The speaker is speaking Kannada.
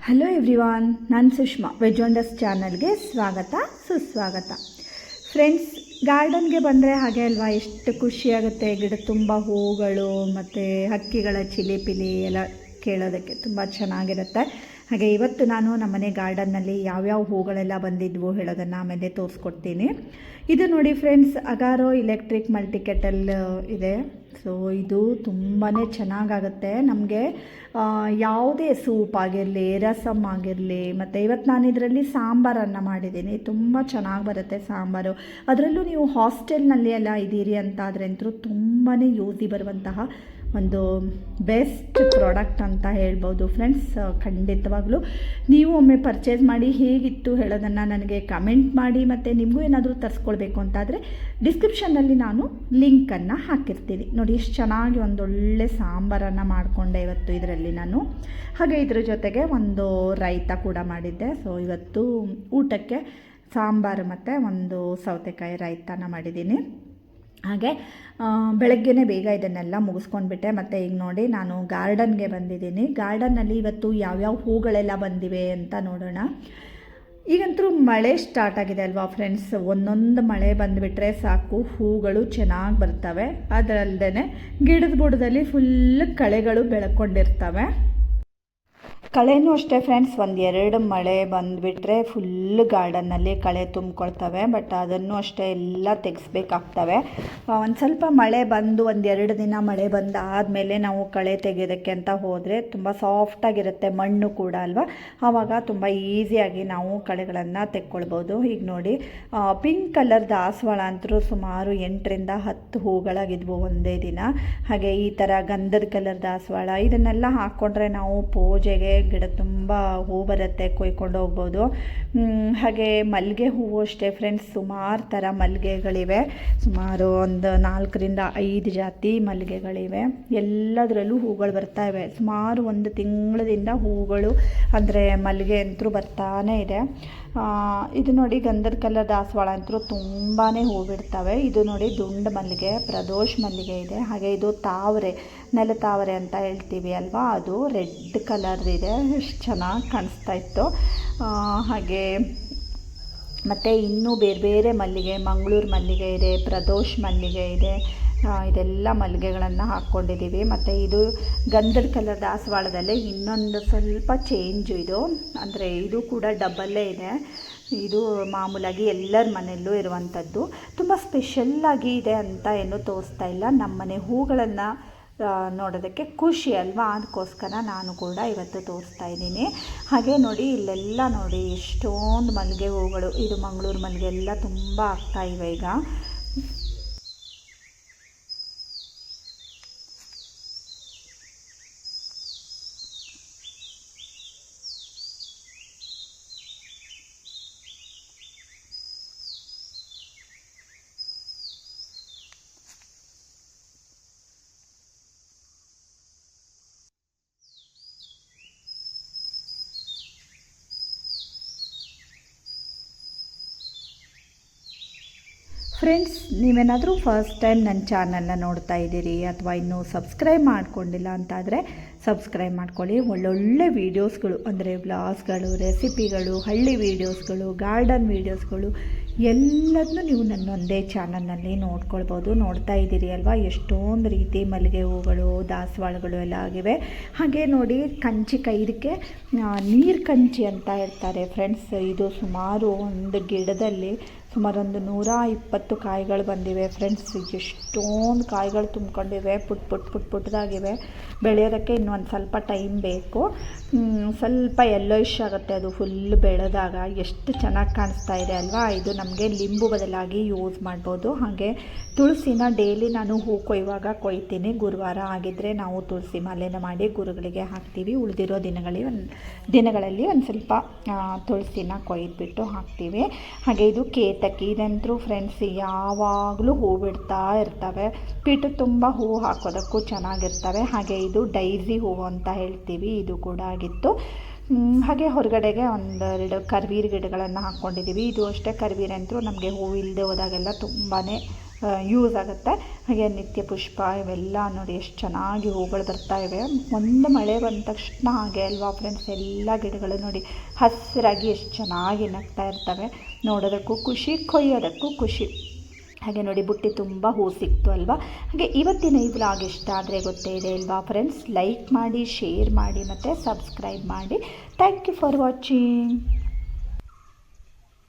ಹಲೋ ಎವ್ರಿವಾನ್, ನಾನು ಸುಷ್ಮಾ. ವೆಜ್ ವಂಡರ್ಸ್ ಚಾನಲ್ಗೆ ಸ್ವಾಗತ ಸುಸ್ವಾಗತ. ಫ್ರೆಂಡ್ಸ್, ಗಾರ್ಡನ್ಗೆ ಬಂದರೆ ಹಾಗೆ ಅಲ್ವಾ, ಎಷ್ಟು ಖುಷಿಯಾಗುತ್ತೆ. ಗಿಡ ತುಂಬ ಹೂಗಳು ಮತ್ತು ಹಕ್ಕಿಗಳ ಚಿಲಿಪಿಲಿ ಎಲ್ಲ ಕೇಳೋದಕ್ಕೆ ತುಂಬ ಚೆನ್ನಾಗಿರುತ್ತೆ. ಹಾಗೆ ಇವತ್ತು ನಾನು ನಮ್ಮನೆ ಗಾರ್ಡನ್ನಲ್ಲಿ ಯಾವ್ಯಾವ ಹೂಗಳೆಲ್ಲ ಬಂದಿದ್ವು ಹೇಳೋದನ್ನು ಆಮೇಲೆ ತೋರಿಸ್ಕೊಡ್ತೀನಿ. ಇದು ನೋಡಿ ಫ್ರೆಂಡ್ಸ್, ಅಗಾರೋ ಎಲೆಕ್ಟ್ರಿಕ್ ಮಲ್ಟಿಕೆಟಲ್ ಇದೆ. ಸೊ ಇದು ತುಂಬಾ ಚೆನ್ನಾಗಾಗುತ್ತೆ ನಮಗೆ. ಯಾವುದೇ ಸೂಪ್ ಆಗಿರಲಿ, ರಸಮ್ ಆಗಿರಲಿ, ಮತ್ತು ಇವತ್ತು ನಾನು ಇದರಲ್ಲಿ ಸಾಂಬಾರನ್ನು ಮಾಡಿದ್ದೀನಿ. ತುಂಬ ಚೆನ್ನಾಗಿ ಬರುತ್ತೆ ಸಾಂಬಾರು. ಅದರಲ್ಲೂ ನೀವು ಹಾಸ್ಟೆಲ್ನಲ್ಲಿ ಎಲ್ಲ ಇದ್ದೀರಿ ಅಂತಾದರೆ ಅಂತೂ ತುಂಬಾ ಯೂಸಿ ಬರುವಂತಹ ಒಂದು ಬೆಸ್ಟ್ ಪ್ರಾಡಕ್ಟ್ ಅಂತ ಹೇಳ್ಬೋದು ಫ್ರೆಂಡ್ಸ್. ಖಂಡಿತವಾಗ್ಲೂ ನೀವು ಒಮ್ಮೆ ಪರ್ಚೇಸ್ ಮಾಡಿ ಹೇಗಿತ್ತು ಹೇಳೋದನ್ನು ನನಗೆ ಕಮೆಂಟ್ ಮಾಡಿ. ಮತ್ತು ನಿಮಗೂ ಏನಾದರೂ ತರಿಸ್ಕೊಳ್ಬೇಕು ಅಂತಾದರೆ ಡಿಸ್ಕ್ರಿಪ್ಷನ್ನಲ್ಲಿ ನಾನು ಲಿಂಕನ್ನು ಹಾಕಿರ್ತೀನಿ. ನೋಡಿ ಎಷ್ಟು ಚೆನ್ನಾಗಿ ಒಂದೊಳ್ಳೆ ಸಾಂಬಾರನ್ನು ಮಾಡಿಕೊಂಡೆ ಇವತ್ತು ಇದರಲ್ಲಿ ನಾನು. ಹಾಗೆ ಇದ್ರ ಜೊತೆಗೆ ಒಂದು ರೈತ ಕೂಡ ಮಾಡಿದ್ದೆ. ಸೊ ಇವತ್ತು ಊಟಕ್ಕೆ ಸಾಂಬಾರು ಮತ್ತು ಒಂದು ಸೌತೆಕಾಯಿ ರೈತನ ಮಾಡಿದ್ದೀನಿ. ಹಾಗೆ ಬೆಳಗ್ಗೆನೇ ಬೇಗ ಇದನ್ನೆಲ್ಲ ಮುಗಿಸ್ಕೊಂಡ್ಬಿಟ್ಟೆ. ಮತ್ತು ಈಗ ನೋಡಿ ನಾನು ಗಾರ್ಡನ್ಗೆ ಬಂದಿದ್ದೀನಿ. ಗಾರ್ಡನ್ನಲ್ಲಿ ಇವತ್ತು ಯಾವ್ಯಾವ ಹೂಗಳೆಲ್ಲ ಬಂದಿವೆ ಅಂತ ನೋಡೋಣ. ಈಗಂತೂ ಮಳೆ ಸ್ಟಾರ್ಟ್ ಆಗಿದೆ ಅಲ್ವಾ ಫ್ರೆಂಡ್ಸ್. ಒಂದೊಂದು ಮಳೆ ಬಂದುಬಿಟ್ರೆ ಸಾಕು, ಹೂಗಳು ಚೆನ್ನಾಗಿ ಬರ್ತವೆ. ಅದರಲ್ಲದೆ ಗಿಡದ ಬುಡದಲ್ಲಿ ಫುಲ್ ಕಳೆಗಳು ಬೆಳ್ಕೊಂಡಿರ್ತವೆ. ಕಳೆನೂ ಅಷ್ಟೇ ಫ್ರೆಂಡ್ಸ್, ಒಂದೆರಡು ಮಳೆ ಬಂದುಬಿಟ್ರೆ ಫುಲ್ ಗಾರ್ಡನ್ನಲ್ಲಿ ಕಳೆ ತುಂಬಿಕೊಳ್ತವೆ. ಬಟ್ ಅದನ್ನು ಅಷ್ಟೇ ಎಲ್ಲ ತೆಗೆಸ್ಬೇಕಾಗ್ತವೆ. ಒಂದು ಸ್ವಲ್ಪ ಮಳೆ ಬಂದು ಒಂದೆರಡು ದಿನ ಮಳೆ ಬಂದಾದಮೇಲೆ ನಾವು ಕಳೆ ತೆಗೆಯೋದಕ್ಕೆ ಅಂತ ಹೋದರೆ ತುಂಬ ಸಾಫ್ಟಾಗಿರುತ್ತೆ ಮಣ್ಣು ಕೂಡ ಅಲ್ವಾ. ಆವಾಗ ತುಂಬ ಈಸಿಯಾಗಿ ನಾವು ಕಳೆಗಳನ್ನು ತೆಕ್ಕೊಳ್ಬೋದು. ಈಗ ನೋಡಿ ಪಿಂಕ್ ಕಲರ್ ದಾಸವಾಳ ಅಂತೂ ಸುಮಾರು 8ರಿಂದ 10 ಹೂಗಳಾಗಿದ್ವು ಒಂದೇ ದಿನ. ಹಾಗೆ ಈ ಥರ ಗಂಧದ ಕಲರ್ ದಾಸವಾಳ ಇದನ್ನೆಲ್ಲ ಹಾಕ್ಕೊಂಡ್ರೆ ನಾವು ಪೂಜೆಗೆ ಗಿಡ ತುಂಬ ಹೂ ಬರುತ್ತೆ, ಕೊಯ್ಕೊಂಡು ಹೋಗ್ಬೋದು. ಹಾಗೆ ಮಲ್ಲಿಗೆ ಹೂವು ಅಷ್ಟೇ ಫ್ರೆಂಡ್ಸ್, ಸುಮಾರು ಥರ ಮಲ್ಲಿಗೆಗಳಿವೆ. ಸುಮಾರು ಒಂದು 4ರಿಂದ 5 ಜಾತಿ ಮಲ್ಲಿಗೆಗಳಿವೆ. ಎಲ್ಲದರಲ್ಲೂ ಹೂಗಳು ಬರ್ತಾ ಇವೆ. ಸುಮಾರು ಒಂದು ತಿಂಗಳದಿಂದ ಹೂಗಳು ಅಂದರೆ ಮಲ್ಲಿಗೆ ಅಂತೂ ಬರ್ತಾನೇ ಇದೆ. ಇದು ನೋಡಿ ಗಂಧದ ಕಲರ್ ದಾಸವಾಳ ಅಂತೂ ತುಂಬಾ ಹೂ ಬಿಡ್ತವೆ. ಇದು ನೋಡಿ ದುಂಡು ಮಲ್ಲಿಗೆ, ಪ್ರದೋಷ್ ಮಲ್ಲಿಗೆ ಇದೆ. ಹಾಗೆ ಇದು ತಾವರೆ, ನೆಲತಾವರೆ ಅಂತ ಹೇಳ್ತೀವಿ ಅಲ್ವಾ, ಅದು ರೆಡ್ ಕಲರ್ ಇದೆ. ಎಷ್ಟು ಚೆನ್ನಾಗಿ ಕಾಣಿಸ್ತಾ ಇತ್ತು. ಹಾಗೆ ಮತ್ತು ಇನ್ನೂ ಬೇರೆ ಬೇರೆ ಮಲ್ಲಿಗೆ, ಮಂಗಳೂರು ಮಲ್ಲಿಗೆ ಇದೆ, ಪ್ರದೋಷ್ ಮಲ್ಲಿಗೆ ಇದೆ. ಇದೆಲ್ಲ ಮಲ್ಲಿಗೆಗಳನ್ನು ಹಾಕ್ಕೊಂಡಿದ್ದೀವಿ. ಮತ್ತು ಇದು ಗಂಧದ ಕಲರ್ ದಾಸವಾಳದಲ್ಲೇ ಇನ್ನೊಂದು ಸ್ವಲ್ಪ ಚೇಂಜು ಇದು, ಅಂದರೆ ಇದು ಕೂಡ ಡಬಲ್ಲೇ ಇದೆ. ಇದು ಮಾಮೂಲಾಗಿ ಎಲ್ಲರ ಮನೆಯಲ್ಲೂ ಇರುವಂಥದ್ದು. ತುಂಬ ಸ್ಪೆಷಲ್ಲಾಗಿ ಇದೆ ಅಂತ ಏನೂ ತೋರಿಸ್ತಾ ಇಲ್ಲ. ನಮ್ಮನೆ ಹೂಗಳನ್ನು ನೋಡೋದಕ್ಕೆ ಖುಷಿ ಅಲ್ವಾ, ಅದಕ್ಕೋಸ್ಕರ ನಾನು ಕೂಡ ಇವತ್ತು ತೋರಿಸ್ತಾ ಇದ್ದೀನಿ. ಹಾಗೆ ನೋಡಿ ಇಲ್ಲೆಲ್ಲ ನೋಡಿ ಎಷ್ಟೊಂದು ಮಲ್ಲಿಗೆ ಹೂಗಳು, ಇದು ಮಂಗಳೂರು ಮಲ್ಲಿಗೆ ಎಲ್ಲ ತುಂಬ ಆಗ್ತಾ ಇವೆ ಈಗ. ಫ್ರೆಂಡ್ಸ್, ನೀವೇನಾದರೂ ಫಸ್ಟ್ ಟೈಮ್ ನನ್ನ ಚಾನಲ್ನ ನೋಡ್ತಾ ಇದ್ದೀರಿ ಅಥವಾ ಇನ್ನೂ ಸಬ್ಸ್ಕ್ರೈಬ್ ಮಾಡ್ಕೊಂಡಿಲ್ಲ ಅಂತಾದರೆ ಸಬ್ಸ್ಕ್ರೈಬ್ ಮಾಡ್ಕೊಳ್ಳಿ. ಒಳ್ಳೊಳ್ಳೆ ವೀಡಿಯೋಸ್ಗಳು ಅಂದರೆ ವ್ಲಾಗ್ಸ್ಗಳು, ರೆಸಿಪಿಗಳು, ಹಳ್ಳಿ ವೀಡಿಯೋಸ್ಗಳು, ಗಾರ್ಡನ್ ವೀಡಿಯೋಸ್ಗಳು ಎಲ್ಲದನ್ನೂ ನೀವು ನನ್ನೊಂದೇ ಚಾನಲ್ನಲ್ಲಿ ನೋಡ್ಕೊಳ್ಬೋದು. ನೋಡ್ತಾ ಇದ್ದೀರಿ ಅಲ್ವಾ, ಎಷ್ಟೊಂದು ರೀತಿ ಮಲ್ಲಿಗೆ ಹೂಗಳು, ದಾಸವಾಳಗಳು ಎಲ್ಲ ಆಗಿವೆ. ಹಾಗೆ ನೋಡಿ ಕಂಚಿಕಾಯಿ, ಇದಕ್ಕೆ ನೀರು ಕಂಚಿ ಅಂತ ಹೇಳ್ತಾರೆ ಫ್ರೆಂಡ್ಸ್. ಇದು ಸುಮಾರು ಒಂದು ಗಿಡದಲ್ಲಿ ಸುಮಾರು ಒಂದು 120 ಕಾಯಿಗಳು ಬಂದಿವೆ ಫ್ರೆಂಡ್ಸ್. ಎಷ್ಟೊಂದು ಕಾಯಿಗಳು ತುಂಬ್ಕೊಂಡಿವೆ, ಪುಟ್ಟದಾಗಿವೆ. ಬೆಳೆಯೋದಕ್ಕೆ ಇನ್ನೊಂದು ಸ್ವಲ್ಪ ಟೈಮ್ ಬೇಕು. ಸ್ವಲ್ಪ ಯೆಲ್ಲೋಯಿಶ್ ಆಗುತ್ತೆ ಅದು ಫುಲ್ ಬೆಳೆದಾಗ. ಎಷ್ಟು ಚೆನ್ನಾಗಿ ಕಾಣಿಸ್ತಾ ಇದೆ ಅಲ್ವಾ. ಇದು ನಮಗೆ ಲಿಂಬು ಬದಲಾಗಿ ಯೂಸ್ ಮಾಡ್ಬೋದು. ಹಾಗೆ ತುಳಸಿನ ಡೈಲಿ ನಾನು ಹೂ ಕೊಯ್ಯುವಾಗ ಕೊಯ್ತೀನಿ. ಗುರುವಾರ ಆಗಿದ್ದರೆ ನಾವು ತುಳಸಿ ಮಾಲೆನ ಮಾಡಿ ಗುರುಗಳಿಗೆ ಹಾಕ್ತೀವಿ. ಉಳಿದಿರೋ ದಿನಗಳಲ್ಲಿ ಒಂದು ಸ್ವಲ್ಪ ತುಳಸಿನ ಕೊಯ್ದುಬಿಟ್ಟು ಹಾಕ್ತೀವಿ. ಹಾಗೆ ಇದು ಕೇತಕಿ, ಇದಂತೂ ಫ್ರೆಂಡ್ಸ್ ಯಾವಾಗಲೂ ಹೂ ಬಿಡ್ತಾ ಇರ್ತವೆ. ಪೀಠ ತುಂಬ ಹೂ ಹಾಕೋದಕ್ಕೂ ಚೆನ್ನಾಗಿರ್ತವೆ. ಹಾಗೆ ಇದು ಡೈಸಿ ಹೂವು ಅಂತ ಹೇಳ್ತೀವಿ, ಇದು ಕೂಡ ಆಗಿತ್ತು. ಹಾಗೆ ಹೊರಗಡೆಗೆ ಒಂದೆರಡು ಕರ್ವೀರ ಗಿಡಗಳನ್ನು ಹಾಕ್ಕೊಂಡಿದ್ದೀವಿ. ಇದು ಅಷ್ಟೇ ಕರ್ವೀರ ಅಂತೂ ನಮಗೆ ಹೂ ಇಲ್ಲದೆ ಹೋದಾಗೆಲ್ಲ ತುಂಬಾ ಯೂಸ್ ಆಗುತ್ತೆ. ಹಾಗೆ ನಿತ್ಯ ಪುಷ್ಪ ಇವೆಲ್ಲ ನೋಡಿ ಎಷ್ಟು ಚೆನ್ನಾಗಿ ಹೂಗಳು ಬರ್ತಾ ಇವೆ. ಒಂದು ಮಳೆ ಬಂದ ತಕ್ಷಣ ಹಾಗೆ ಅಲ್ವಾ ಫ್ರೆಂಡ್ಸ್, ಎಲ್ಲ ಗಿಡಗಳು ನೋಡಿ ಹಸಿರಾಗಿ ಎಷ್ಟು ಚೆನ್ನಾಗಿ ನಗ್ತಾ ಇರ್ತವೆ. ನೋಡೋದಕ್ಕೂ ಖುಷಿ, ಕೊಯ್ಯೋದಕ್ಕೂ ಖುಷಿ. ಹಾಗೆ ನೋಡಿ ಬುಟ್ಟಿ ತುಂಬ ಹೂ ಸಿಕ್ತು ಅಲ್ವಾ. ಹಾಗೆ ಇವತ್ತಿನ ಈ ವ್ಲಾಗ್ ಇಷ್ಟ ಆದರೆ ಗೊತ್ತೇ ಇದೆ ಅಲ್ವಾ ಫ್ರೆಂಡ್ಸ್, ಲೈಕ್ ಮಾಡಿ, ಶೇರ್ ಮಾಡಿ ಮತ್ತು ಸಬ್ಸ್ಕ್ರೈಬ್ ಮಾಡಿ. Thank you for watching.